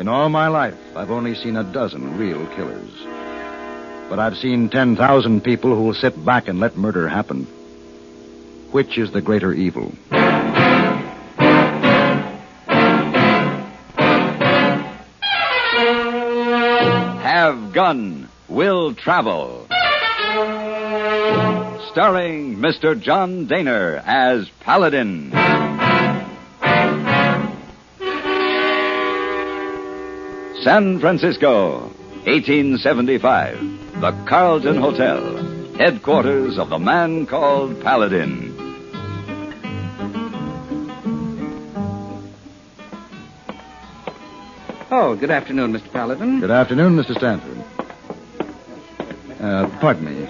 In all my life, I've only seen a dozen real killers. But I've seen 10,000 people who will sit back and let murder happen. Which is the greater evil? Have Gun Will Travel. Starring Mr. John Daner as Paladin. San Francisco, 1875. The Carlton Hotel, headquarters of the man called Paladin. Oh, good afternoon, Mr. Paladin. Good afternoon, Mr. Stanford. Pardon me.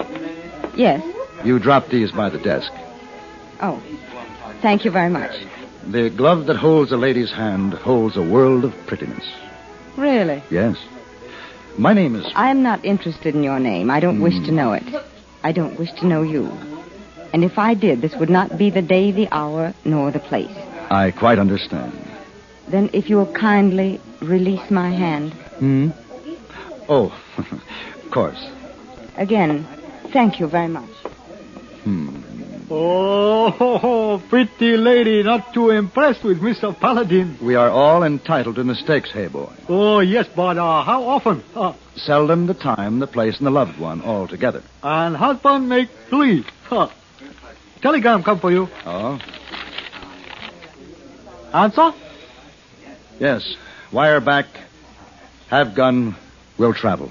Yes. You dropped these by the desk. Oh, thank you very much. The glove that holds a lady's hand holds a world of prettiness. Really? Yes. My name is... I am not interested in your name. I don't wish to know it. I don't wish to know you. And if I did, this would not be the day, the hour, nor the place. I quite understand. Then if you will kindly release my hand. Oh, of course. Again, thank you very much. Oh, pretty lady, not too impressed with Mr. Paladin. We are all entitled to mistakes, hey boy. Oh, yes, but how often? Seldom, the time, the place, and the loved one all together. And husband make three. Telegram come for you. Oh? Answer? Yes. Wire back. Have gun. Will travel.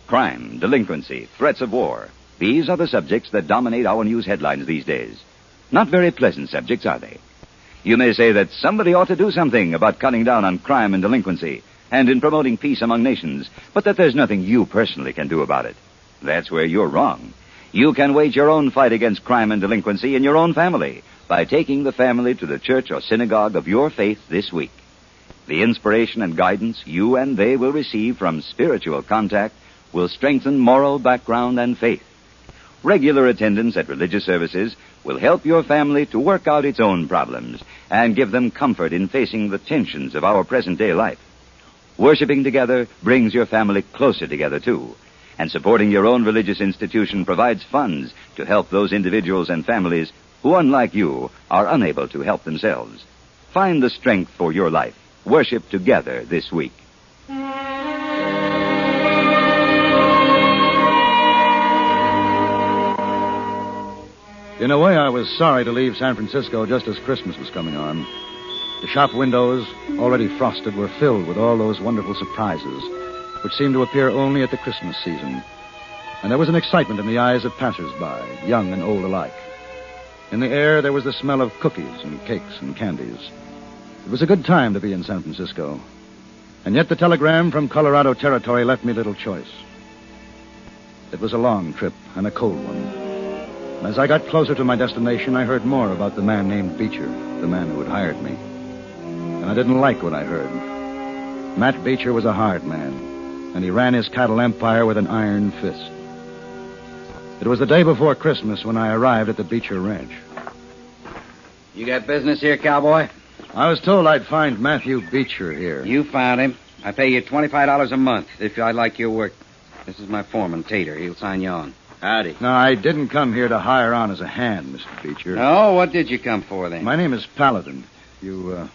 Crime, delinquency, threats of war. These are the subjects that dominate our news headlines these days. Not very pleasant subjects, are they? You may say that somebody ought to do something about cutting down on crime and delinquency and in promoting peace among nations, but that there's nothing you personally can do about it. That's where you're wrong. You can wage your own fight against crime and delinquency in your own family by taking the family to the church or synagogue of your faith this week. The inspiration and guidance you and they will receive from spiritual contact will strengthen moral background and faith. Regular attendance at religious services will help your family to work out its own problems and give them comfort in facing the tensions of our present-day life. Worshipping together brings your family closer together, too. And supporting your own religious institution provides funds to help those individuals and families who, unlike you, are unable to help themselves. Find the strength for your life. Worship together this week. In a way, I was sorry to leave San Francisco just as Christmas was coming on. The shop windows, already frosted, were filled with all those wonderful surprises, which seemed to appear only at the Christmas season. And there was an excitement in the eyes of passers-by, young and old alike. In the air, there was the smell of cookies and cakes and candies. It was a good time to be in San Francisco. And yet the telegram from Colorado Territory left me little choice. It was a long trip and a cold one. And as I got closer to my destination, I heard more about the man named Beecher, the man who had hired me. And I didn't like what I heard. Matt Beecher was a hard man, and he ran his cattle empire with an iron fist. It was the day before Christmas when I arrived at the Beecher Ranch. You got business here, cowboy? I was told I'd find Matthew Beecher here. You found him. I pay you $25 a month if I like your work. This is my foreman, Tater. He'll sign you on. Howdy. No, I didn't come here to hire on as a hand, Mr. Beecher. No? What did you come for, then? My name is Paladin. You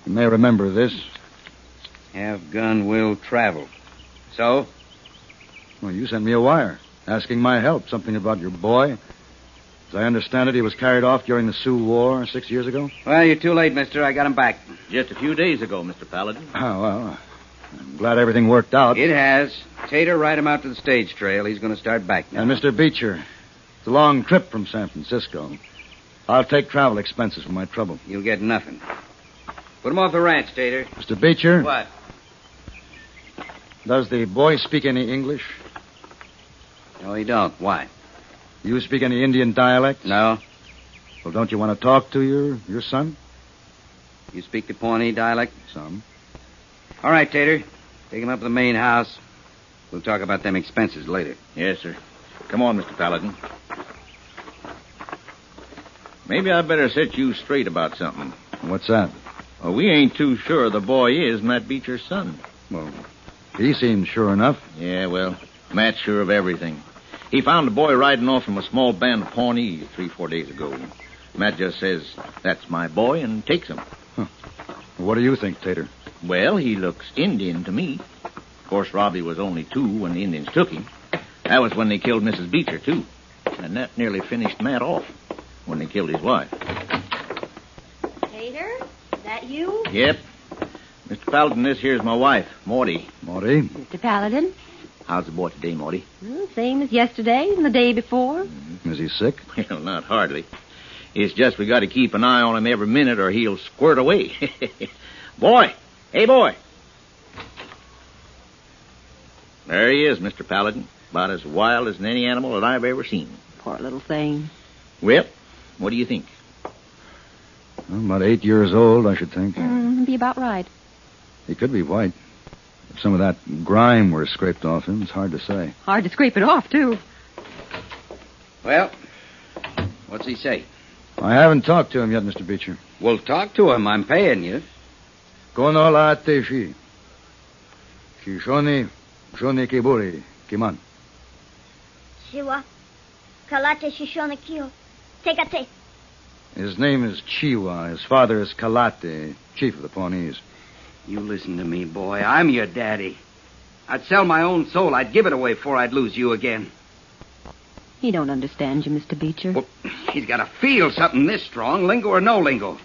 may remember this. Have gun will travel. So? Well, you sent me a wire asking my help, something about your boy. As I understand it, he was carried off during the Sioux War 6 years ago. Well, you're too late, mister. I got him back. Just a few days ago, Mr. Paladin. Oh, well, I'm glad everything worked out. It has. Tater, ride him out to the stage trail. He's going to start back now. And Mr. Beecher, it's a long trip from San Francisco. I'll take travel expenses for my trouble. You'll get nothing. Put him off the ranch, Tater. Mr. Beecher? What? Does the boy speak any English? No, he don't. Why? You speak any Indian dialect? No. Well, don't you want to talk to your son? You speak the Pawnee dialect? Some. All right, Tater. Take him up to the main house. We'll talk about them expenses later. Yes, sir. Come on, Mr. Paladin. Maybe I better set you straight about something. What's that? Well, we ain't too sure the boy is Matt Beecher's son. Well, he seems sure enough. Yeah, well, Matt's sure of everything. He found the boy riding off from a small band of Pawnees 3-4 days ago. Matt just says, "That's my boy," and takes him. What do you think, Tater? Well, he looks Indian to me. Of course, Robbie was only 2 when the Indians took him. That was when they killed Mrs. Beecher, too. And that nearly finished Matt off when they killed his wife. Tater, is that you? Yep. Mr. Paladin, this here's my wife, Maudie. Maudie? Mr. Paladin? How's the boy today, Maudie? Same as yesterday and the day before. Is he sick? Well, not hardly. It's just we got to keep an eye on him every minute or he'll squirt away. Boy! Hey, boy! There he is, Mr. Paladin. About as wild as any animal that I've ever seen. Poor little thing. Well, what do you think? About 8 years old, I should think. Be about right. He could be white. If some of that grime were scraped off him, it's hard to say. Hard to scrape it off, too. Well, what's he say? I haven't talked to him yet, Mr. Beecher. Well, talk to him. I'm paying you. Kono la teshi. Shishoni kiburi kiman. Siwa. Kalate Shishona Kyo. Tekate. His name is Chiwa. His father is Kalate, chief of the Pawnees. You listen to me, boy. I'm your daddy. I'd sell my own soul. I'd give it away before I'd lose you again. He don't understand you, Mr. Beecher. Well, he's got to feel something this strong, lingo or no lingo.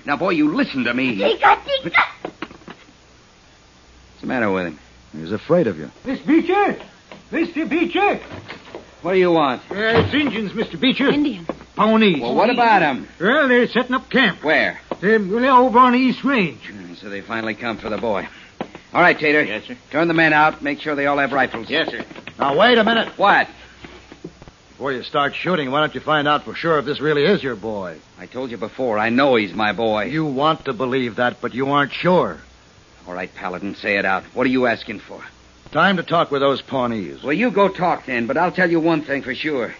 Now, boy, you listen to me. Tika. What's the matter with him? He's afraid of you. Miss Beecher! Mr. Beecher! What do you want? It's Indians, Mr. Beecher. Indian. Pawnees. Well, what about him? Well, they're setting up camp. Where? They're over on the East Range. So they finally come for the boy. All right, Tater. Yes, sir. Turn the men out. Make sure they all have rifles. Yes, sir. Now, wait a minute. What? Before you start shooting, why don't you find out for sure if this really is your boy? I told you before, I know he's my boy. You want to believe that, but you aren't sure. All right, Paladin, say it out. What are you asking for? Time to talk with those Pawnees. Well, you go talk then, but I'll tell you one thing for sure.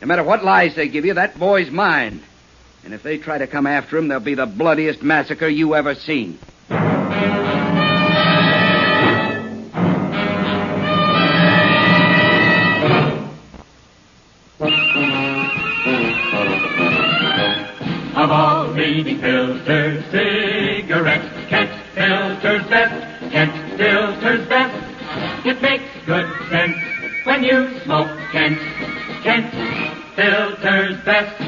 No matter what lies they give you, that boy's mine. And if they try to come after him, there'll be the bloodiest massacre you ever seen. Of all leading filters, cigarettes, Kent filters best, Kent filters best. It makes good sense when you smoke Kent, Kent filters best.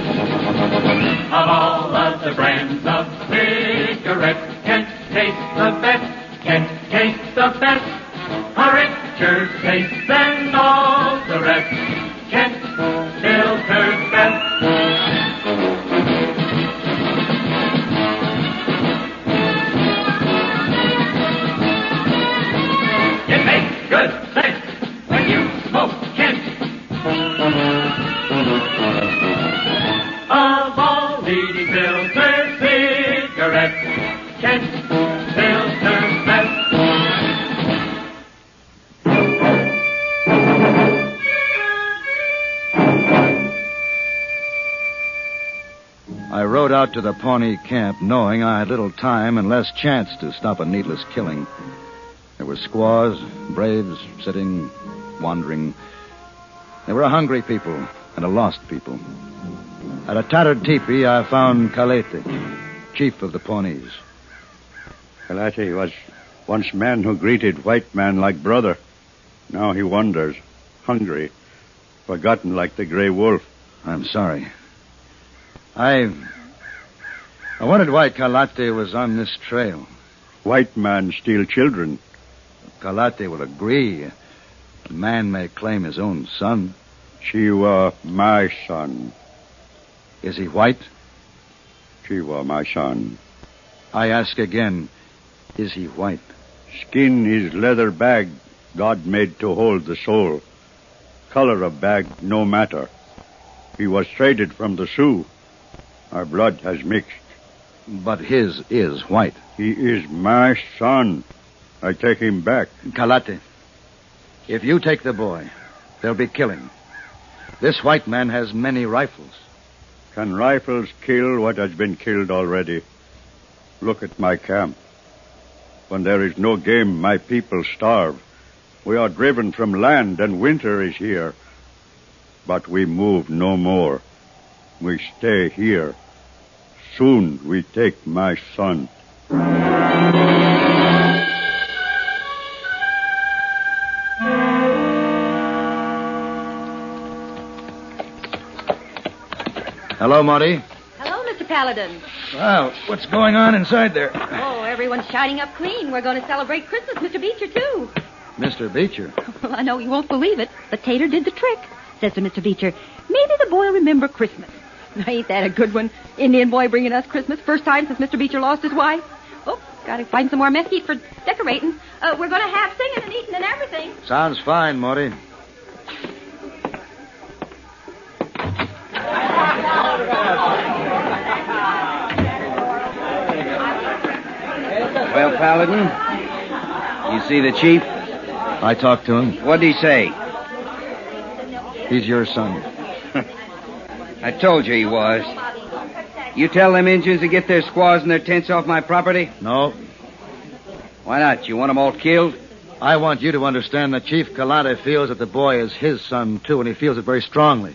Of all of the brands of cigarettes, Kent tastes the best, Kent tastes the best. A richer taste than all the rest, Kent filters best. Good sense when you smoke Kent. Of all leading filter cigarettes, Kent filters best. I rode out to the Pawnee camp knowing I had little time and less chance to stop a needless killing. There were squaws, braves, sitting, wandering. There were a hungry people and a lost people. At a tattered teepee, I found Kalete, chief of the Pawnees. Kalete was once man who greeted white man like brother. Now he wanders, hungry, forgotten like the gray wolf. I'm sorry. I wondered why Kalate was on this trail. White man steal children. Kalate will agree. A man may claim his own son. She were my son. Is he white? She were my son. I ask again, is he white? Skin is leather bag God made to hold the soul. Color of bag no matter. He was traded from the Sioux. Our blood has mixed. But his is white. He is my son. I take him back. Kalate, if you take the boy, there'll be killing. This white man has many rifles. Can rifles kill what has been killed already? Look at my camp. When there is no game, my people starve. We are driven from land, and winter is here. But we move no more. We stay here. Soon we take my son. Hello, Marty. Hello, Mr. Paladin. Well, what's going on inside there? Oh, everyone's shining up clean. We're going to celebrate Christmas, Mr. Beecher, too. Mr. Beecher. Well, I know you won't believe it, but Tater did the trick. Says to Mr. Beecher, maybe the boy will remember Christmas. Ain't that a good one? Indian boy bringing us Christmas. First time since Mr. Beecher lost his wife. Oh, gotta find some more mesquite for decorating. We're going to have singing and eating and everything. Sounds fine, Marty. Well, Paladin, you see the chief? I talked to him. What'd he say? He's your son. I told you he was. You tell them Indians to get their squaws and their tents off my property? No. Why not? You want them all killed? I want you to understand that Chief Kalate feels that the boy is his son, too, and he feels it very strongly.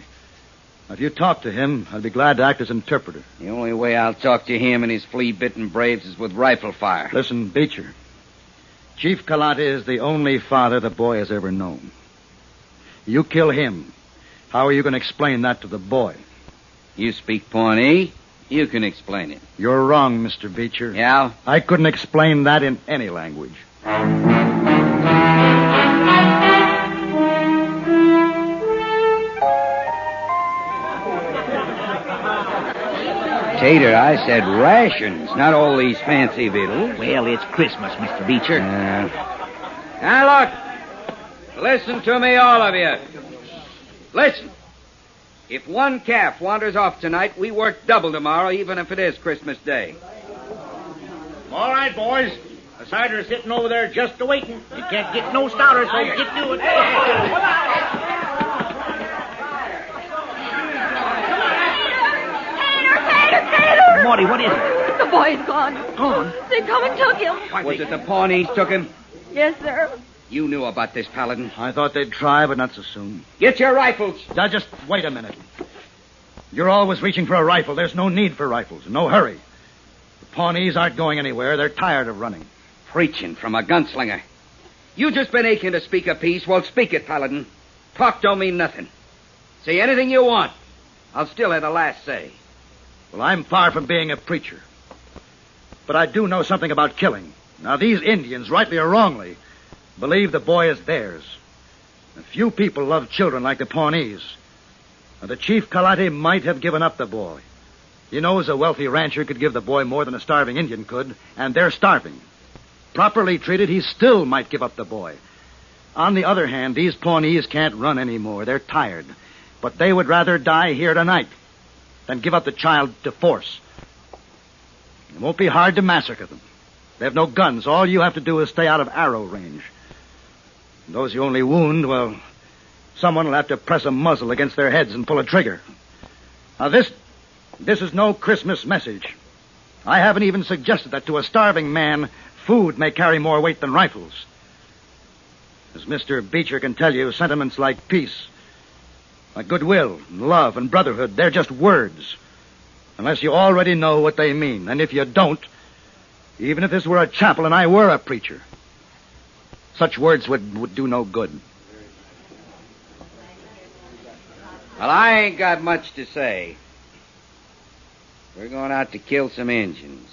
Now, if you talk to him, I'd be glad to act as interpreter. The only way I'll talk to him and his flea-bitten braves is with rifle fire. Listen, Beecher. Chief Kalate is the only father the boy has ever known. You kill him. How are you going to explain that to the boy? You speak Pawnee. You can explain it. You're wrong, Mr. Beecher. Yeah? I couldn't explain that in any language. Tater, I said rations, not all these fancy victuals. Well, it's Christmas, Mr. Beecher. Now, look. Listen to me, all of you. Listen. If one calf wanders off tonight, we work double tomorrow, even if it is Christmas Day. All right, boys. The cider's sitting over there just a-waiting. You can't get no stouter, so get to it. Tater! Morty, what is it? The boy's gone. Gone? They come and took him. Was it the Pawnees took him? Yes, sir. You knew about this, Paladin. I thought they'd try, but not so soon. Get your rifles. Now, just wait a minute. You're always reaching for a rifle. There's no need for rifles. No hurry. The Pawnees aren't going anywhere. They're tired of running. Preaching from a gunslinger. You just been aching to speak a piece. Well, speak it, Paladin. Talk don't mean nothing. Say anything you want. I'll still have the last say. Well, I'm far from being a preacher. But I do know something about killing. Now, these Indians, rightly or wrongly, believe the boy is theirs. A few people love children like the Pawnees. Now, the Chief Kalate might have given up the boy. He knows a wealthy rancher could give the boy more than a starving Indian could, and they're starving. Properly treated, he still might give up the boy. On the other hand, these Pawnees can't run anymore. They're tired. But they would rather die here tonight than give up the child to force. It won't be hard to massacre them. They have no guns. All you have to do is stay out of arrow range. And those you only wound, well, someone will have to press a muzzle against their heads and pull a trigger. Now, this is no Christmas message. I haven't even suggested that to a starving man, food may carry more weight than rifles. As Mr. Beecher can tell you, sentiments like peace, like goodwill, and love, and brotherhood, they're just words. Unless you already know what they mean. And if you don't, even if this were a chapel and I were a preacher, such words would do no good. Well, I ain't got much to say. We're going out to kill some Injuns.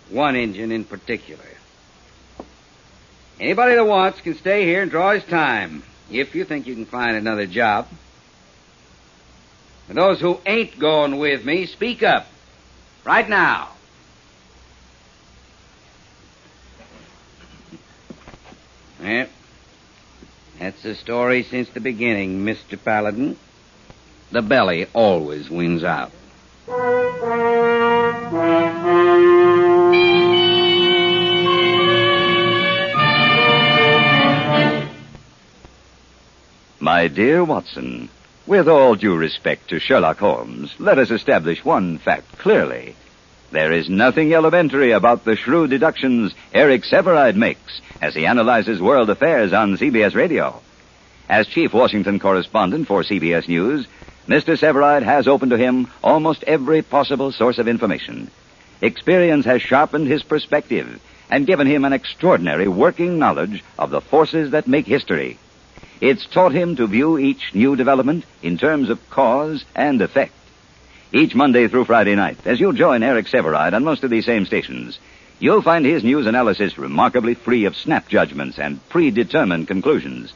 One Injun in particular. Anybody that wants can stay here and draw his time, if you think you can find another job. For those who ain't going with me, speak up. Right now. Well, that's the story since the beginning, Mr. Paladin. The belly always wins out. My dear Watson, With all due respect to Sherlock Holmes, let us establish one fact clearly. There is nothing elementary about the shrewd deductions Eric Severide makes as he analyzes world affairs on CBS Radio. As chief Washington correspondent for CBS News, Mr. Severide has open to him almost every possible source of information. Experience has sharpened his perspective and given him an extraordinary working knowledge of the forces that make history. It's taught him to view each new development in terms of cause and effect. Each Monday through Friday night, as you join Eric Severide on most of these same stations, you'll find his news analysis remarkably free of snap judgments and predetermined conclusions.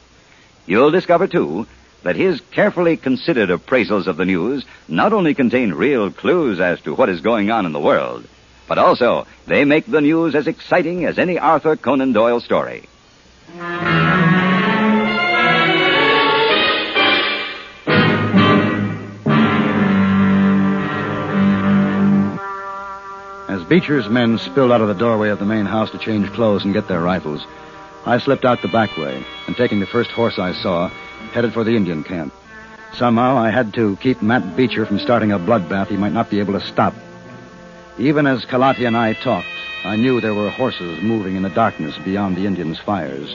You'll discover, too, that his carefully considered appraisals of the news not only contain real clues as to what is going on in the world, but also they make the news as exciting as any Arthur Conan Doyle story. As Beecher's men spilled out of the doorway of the main house to change clothes and get their rifles, I slipped out the back way and, taking the first horse I saw, headed for the Indian camp. Somehow I had to keep Matt Beecher from starting a bloodbath he might not be able to stop. Even as Kalati and I talked, I knew there were horses moving in the darkness beyond the Indians' fires.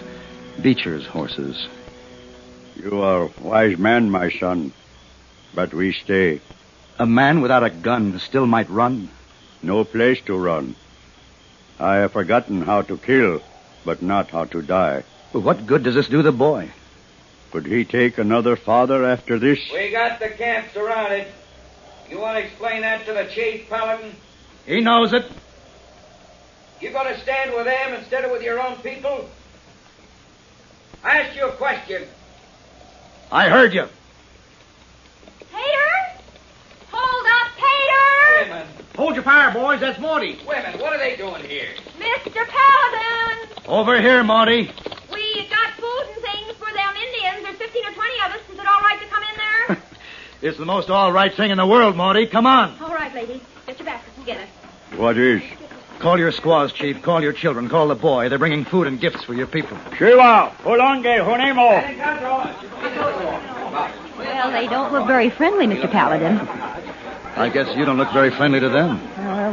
Beecher's horses. You are a wise man, my son, but we stay. A man without a gun still might run. No place to run. I have forgotten how to kill, but not how to die. Well, what good does this do the boy? Could he take another father after this? We got the camp surrounded. You want to explain that to the chief, Paladin? He knows it. You going to stand with them instead of with your own people? I asked you a question. I heard you. Tater! Hold up, Tater! Women, Hold your fire, boys. That's Morty. women, what are they doing here? Mr. Paladin! Over here, Marty. We got food and things for them Indians. There's 15 or 20 of us. Is it all right to come in there? It's the most all right thing in the world, Marty. Come on. All right, ladies. Get your baskets and get it. What is? Call your squaws, Chief. Call your children. Call the boy. They're bringing food and gifts for your people. Shiva, Holonge, Honemo. Well, they don't look very friendly, Mr. Paladin. I guess you don't look very friendly to them.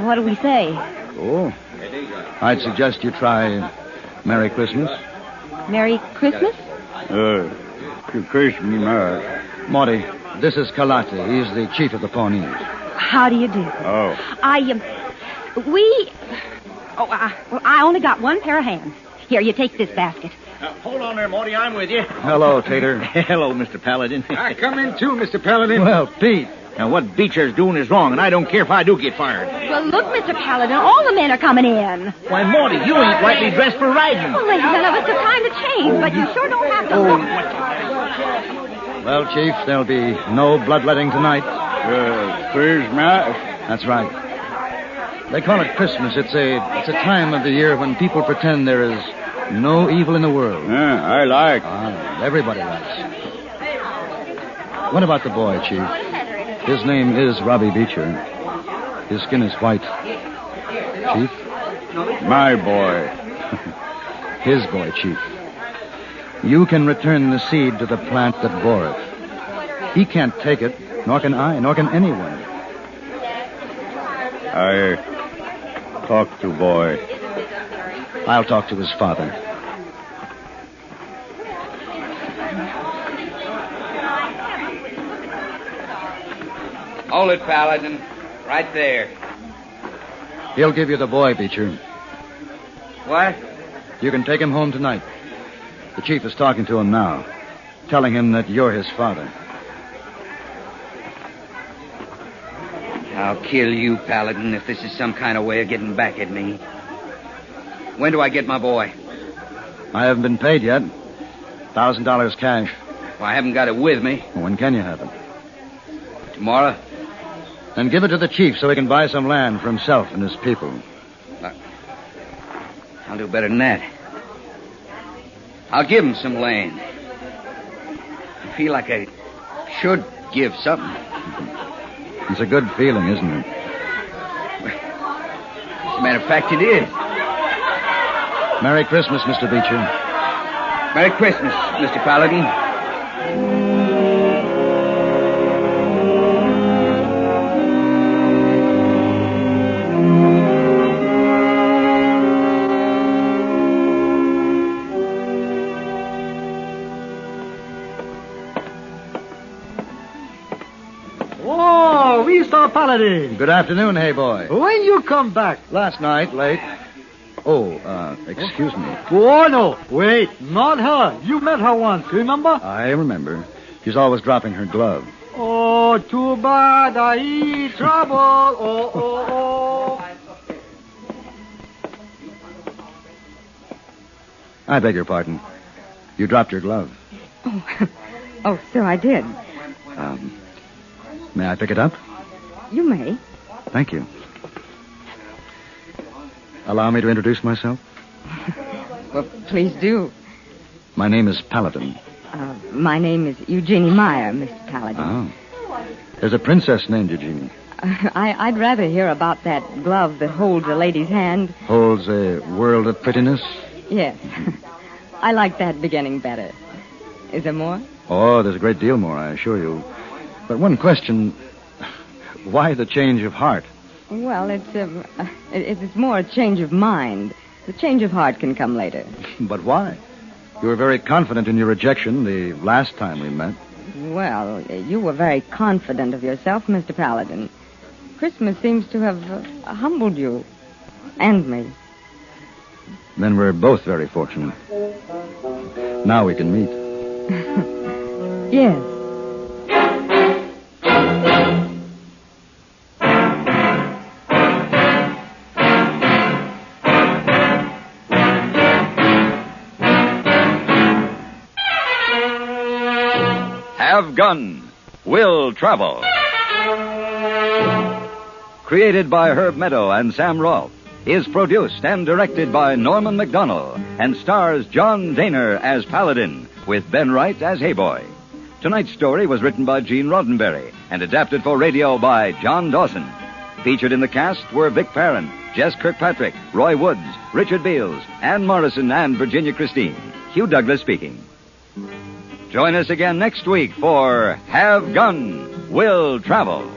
What do we say? Oh. I'd suggest you try Merry Christmas. Merry Christmas? Christmas. Marty, this is Kalate. He's the chief of the Pawnees. How do you do? Oh. I only got one pair of hands. Here, you take this basket. Hold on there, Morty. I'm with you. Hello, Tater. Hello, Mr. Paladin. I come in too, Mr. Paladin. Well, Pete. Now, what Beecher's doing is wrong, and I don't care if I do get fired. Well, look, Mr. Paladin, all the men are coming in. Why, Morty, you ain't rightly dressed for riding. Well, ladies, none of us have time to change, but you sure don't have to look. Well, Chief, there'll be no bloodletting tonight. Christmas. That's right. They call it Christmas. It's a time of the year when people pretend there is no evil in the world. Yeah, I like. Everybody likes. What about the boy, Chief? His name is Robbie Beecher. His skin is white. Chief? My boy. His boy, Chief. You can return the seed to the plant that bore it. He can't take it, nor can I, nor can anyone. I talk to boy. I'll talk to his father. Hold it, Paladin. Right there. He'll give you the boy, Beecher. What? You can take him home tonight. The chief is talking to him now, telling him that you're his father. I'll kill you, Paladin, if this is some kind of way of getting back at me. When do I get my boy? I haven't been paid yet. $1,000 cash. Well, I haven't got it with me. When can you have it? Tomorrow? Then give it to the chief so he can buy some land for himself and his people. I'll do better than that. I'll give him some land. I feel like I should give something. It's a good feeling, isn't it? As a matter of fact, it is. Merry Christmas, Mr. Beecher. Merry Christmas, Mr. Paladin. Mr. Paladin. Good afternoon, hey boy. When you come back? Last night, late. Oh, excuse me. Oh, no. Wait, not her. You met her once, remember? I remember. She's always dropping her glove. Oh, too bad. I trouble. Oh. I beg your pardon. You dropped your glove. Oh, so I did. May I pick it up? You may. Thank you. Allow me to introduce myself. Well, please do. My name is Paladin. My name is Eugenie Meyer, Mr. Paladin. Oh. There's a princess named Eugenie. I'd rather hear about that glove that holds a lady's hand. Holds a world of prettiness? Yes. I like that beginning better. Is there more? Oh, there's a great deal more, I assure you. But one question. Why the change of heart? Well, it's more a change of mind. The change of heart can come later. But why? You were very confident in your rejection the last time we met. Well, you were very confident of yourself, Mr. Paladin. Christmas seems to have humbled you. And me. Then we're both very fortunate. Now we can meet. Yes. Have Gun, Will Travel. Created by Herb Meadow and Sam Rolfe, is produced and directed by Norman MacDonald, and stars John Daner as Paladin, with Ben Wright as Hayboy. Tonight's story was written by Gene Roddenberry and adapted for radio by John Dawson. Featured in the cast were Vic Perrin, Jess Kirkpatrick, Roy Woods, Richard Beals, Ann Morrison, and Virginia Christine. Hugh Douglas speaking. Join us again next week for Have Gun, Will Travel.